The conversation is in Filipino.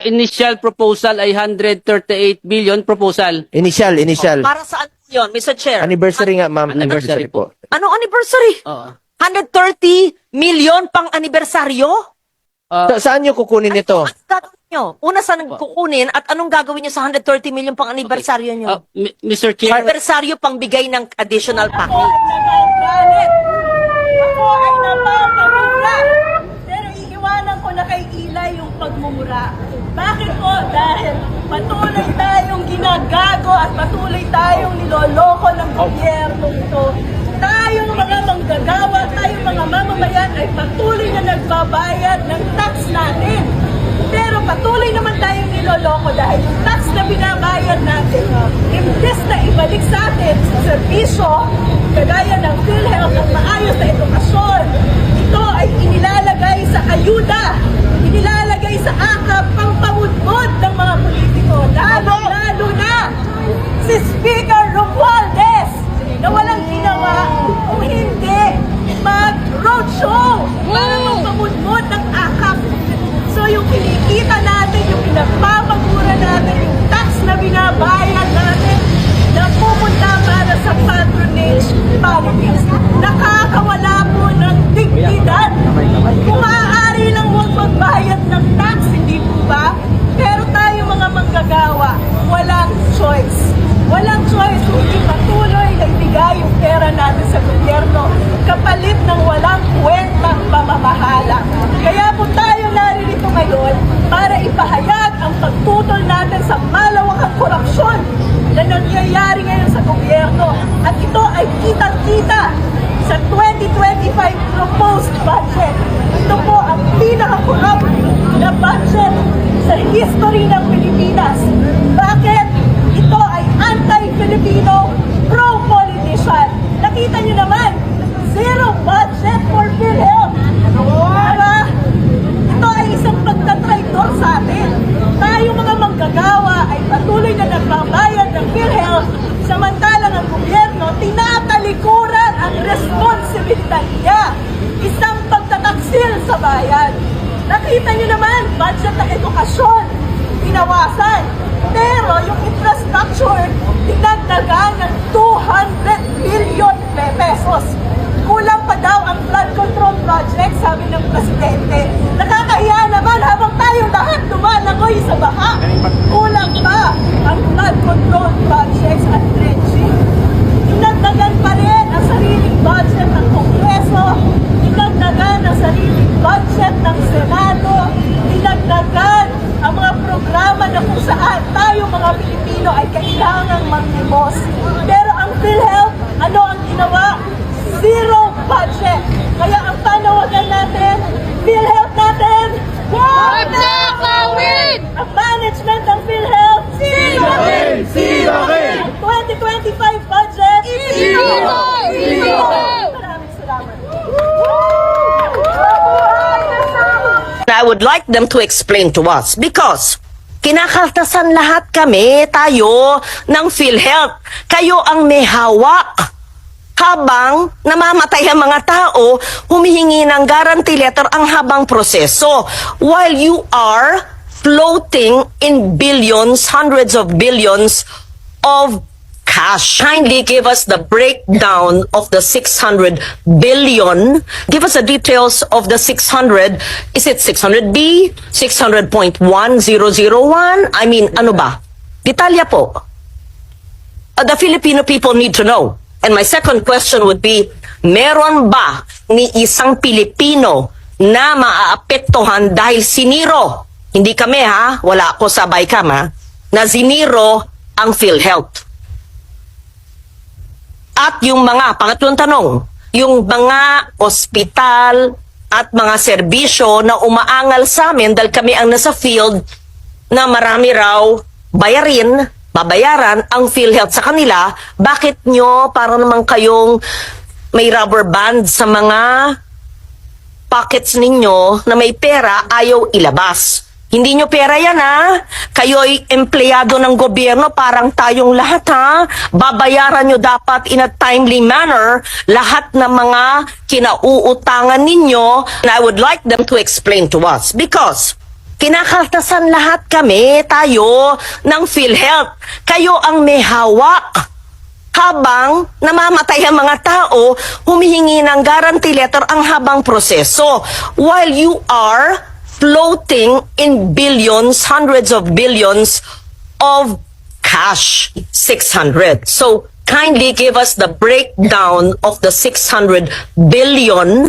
Initial proposal ay 138 billion proposal. Initial. Para saan yun, Mr. Chair? Anniversary nga, ma'am. Anniversary Anniversary po. Anong anniversary? Oo. 130 million pang anibersaryo? Saan nyo kukunin ito? Anong gagawin nyo? Una, saan kukunin at anong gagawin nyo sa 130 million pang anibersaryo nyo? Mr. Chair, Anibersaryo pang bigay ng additional package. Nagagalit. Ako ay napapamura. Pero iiwanan ko na kay Ila yung pagmumura. Bakit po? Dahil patuloy tayong ginagago at patuloy tayong niloloko ng gobyerno ito. Tayong mga manggagawa, tayong mga mamamayan ay patuloy na nagbabayad ng tax natin. Pero patuloy naman tayong niloloko dahil yung tax na binabayad natin, imbes na ibalik sa atin sa serbisyo, kagaya ng PhilHealth at maayos na edukasyon, ito ay inilalagay sa ayuda, inilalagay sa akap pang pamudmod ng mga politiko. Lalo na si Speaker Romualdez na walang ginawa kung hindi mag-roadshow para magpamudmod ng akap. So yung kinikita natin, yung pinagpapagura natin, yung tax na binabayad natin, na pupunta para sa patronage politics. Nakakawala po ng dignidad. Kung maaari lang huwag magbayad ng tax, hindi po ba? Pero tayo mga manggagawa, walang choice. Walang choice kung hindi patuloy na ibigay yung pera natin sa gobyerno kapalit ng walang kwentang pamamahala. Kaya po tayo naririto ngayon para ipahayag ang pagtutol natin sa malawakang korupsyon na nangyayari ngayon sa gobyerno. At ito ay kitang-kita sa 2025 proposed budget. Ito po ang pinaka-corrupt na budget sa history ng Pilipinas. Bakit? Ito ay anti-Filipino, pro-politician. Nakita niyo naman, zero budget for PhilHealth. Diba? Ito ay isang pagtatraidor sa atin. Tayo mga manggagawa ay patuloy na nagbabayad ng PhilHealth, samantalang ang gobyerno tinatalikuran ang responsibilidad niya. Isang pagtataksil sa bayan. Nakita niyo naman, budget ng edukasyon, binawasan. Pero yung infrastructure, dinagdagan ng 200 billion pesos. Kulang pa daw ang flood control project, sabi ng presidente. Nakakahiya naman habang tayo lahat lumalangoy sa baha. Kulang pa ang flood control projects at dredging. Dinagdagan pa rin ang sariling budget ng Kongreso. Dinagdagan ang sariling budget ng Senado. Dinagdagan ang mga programa na kung saan tayo mga Pilipino ay kailangang manlimos. Pero ang PhilHealth, ano ang ginawa? Zero budget. Kaya ang panawagan natin, PhilHealth natin, huwag na kawin! Ang management ng PhilHealth, zero! Ang 2025 budget, zero! Maraming salamat. I would like them to explain to us because kinakaltasan lahat kami, tayo, ng PhilHealth. Kayo ang may hawak. Habang namamatay ang mga tao, humihingi ng guarantee letter ang habang proseso. While you are floating in billions, hundreds of billions of cash. Kindly give us the breakdown of the 600 billion. Give us the details of the 600. Is it 600B? 600.1001? I mean, ano ba? Detalya po. The Filipino people need to know. And my second question would be, meron ba ni isang Pilipino na maaapektuhan dahil siniro? Hindi kami ha, wala ako sa BICAM ha, na siniro ang PhilHealth. At yung mga, pangatlong tanong, yung mga ospital at mga serbisyo na umaangal sa amin dahil kami ang nasa field na marami raw babayaran ang PhilHealth sa kanila, bakit nyo para naman kayong may rubber band sa mga pockets ninyo na may pera ayaw ilabas? Hindi nyo pera yan ha. Kayo'y empleyado ng gobyerno, parang tayong lahat ha. Babayaran nyo dapat in a timely manner lahat ng mga kinauutangan ninyo. And I would like them to explain to us because Kinakaltasan lahat kami, tayo, ng PhilHealth. Kayo ang may hawak. Habang namamatay ang mga tao, humihingi ng guarantee letter ang habang proseso. While you are floating in billions, hundreds of billions of cash, 600. So, kindly give us the breakdown of the 600 billion